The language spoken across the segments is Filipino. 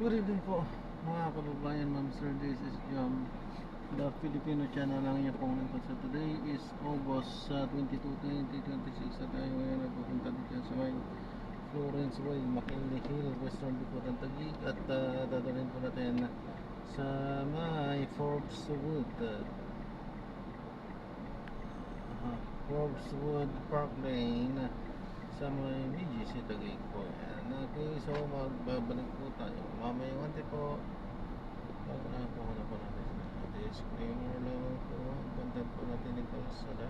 Good evening po mga kababayan, ma'am sir. This is the Filipino channel lang niya po nito. So today is August 22, 2026 at tayo ngayon ay pupunta dito sa may Florence Way, McKinley Hill, Western Bicutan, Taguig at dadalhin po natin sa may Forbeswood Park Lane sa may BGC Taguig po. Yan. Okay, so magbabalik po tayo mamayang konti po. Pagkakuha po natin disclaimer lang po. Content po natin ito sada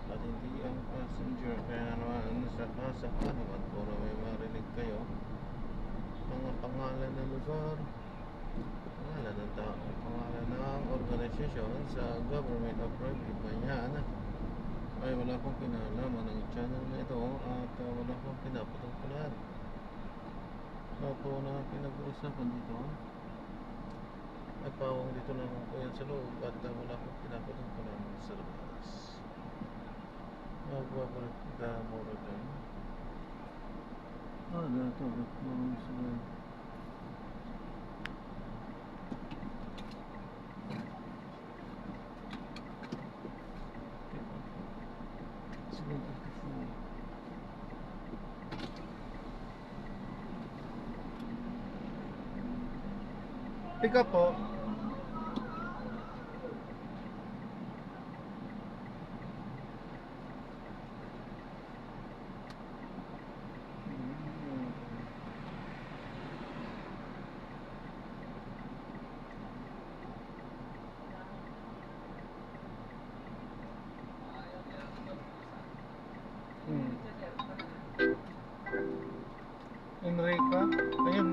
at hindi ang passenger, kaya naman sa naman po na may marinig kayo mga pangalan ng lugar, pangalan ng tao, pangalan ng organisasyon sa government of private banyan ay wala pong kinalaman ng channel na ito at wala pong pinapatungkulan. So po na pinag-uusapan dito ay pawang dito naman po yan sa loob at wala pong pinapatungkulan sa labas. Magbabalik na mura dyan. Dito marunong sila. Pick up po. Enrica, ayun.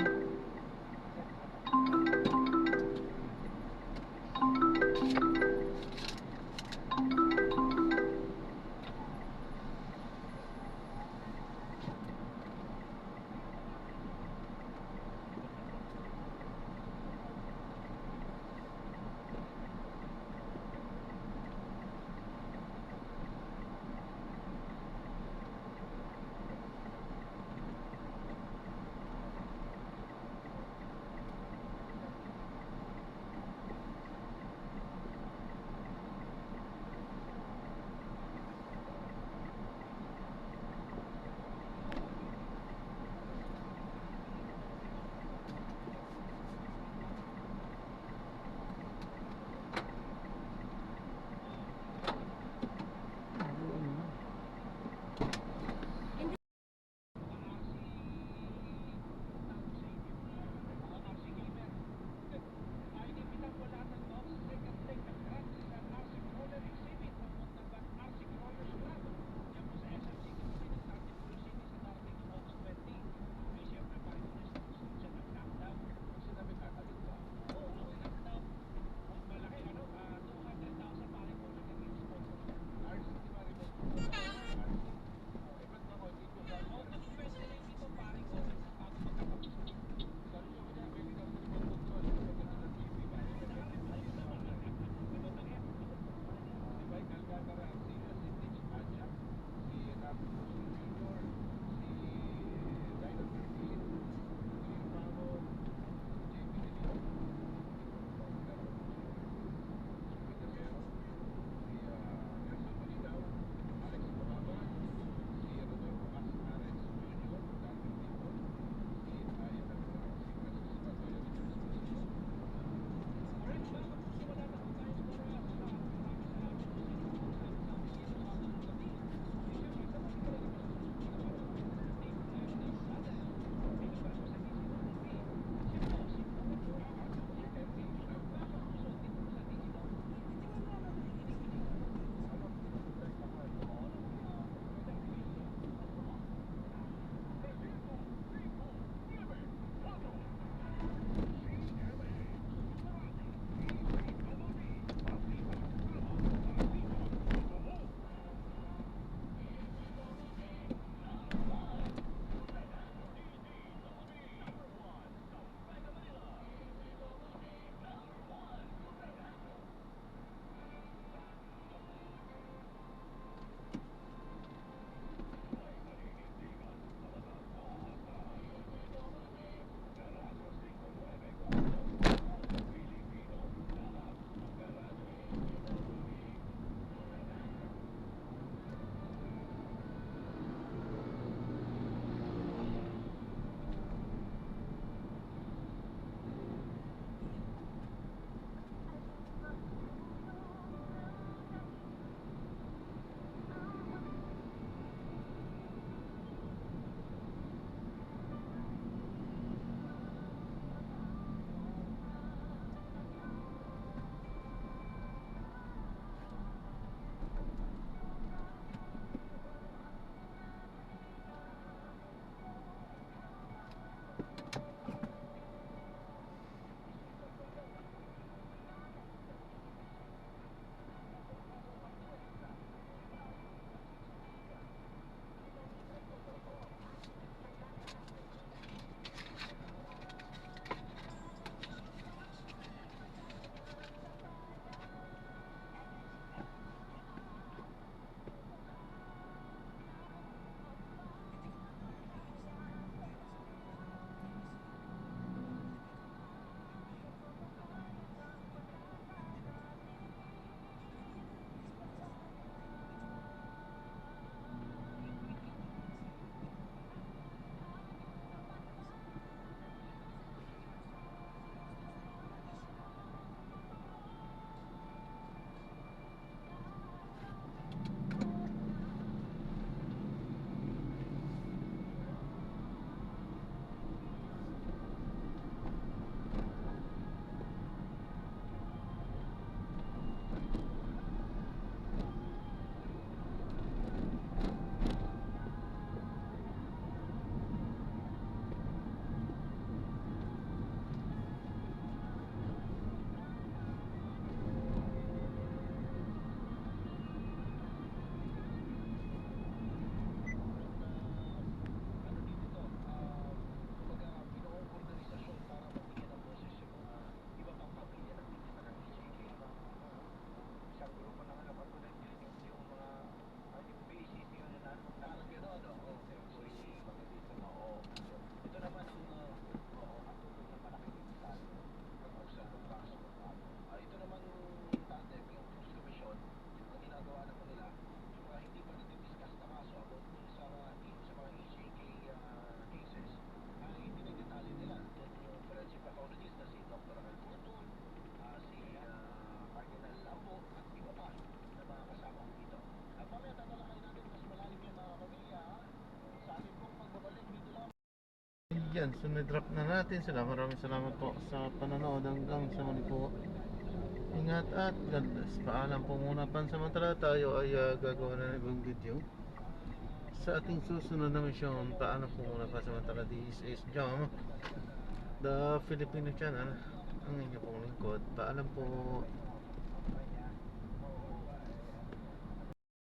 yan, so na-drop na natin sila. Maraming salamat po sa panonood. Hanggang sa muli po, ingat at God bless. Paalam po muna. Pansamantala tayo ay gagawa na ng ibang video sa ating susunod na misyon. Paalam po muna pansamantala. This is Jom, the Filipino channel, ang inyong pong lingkod. Paalam po.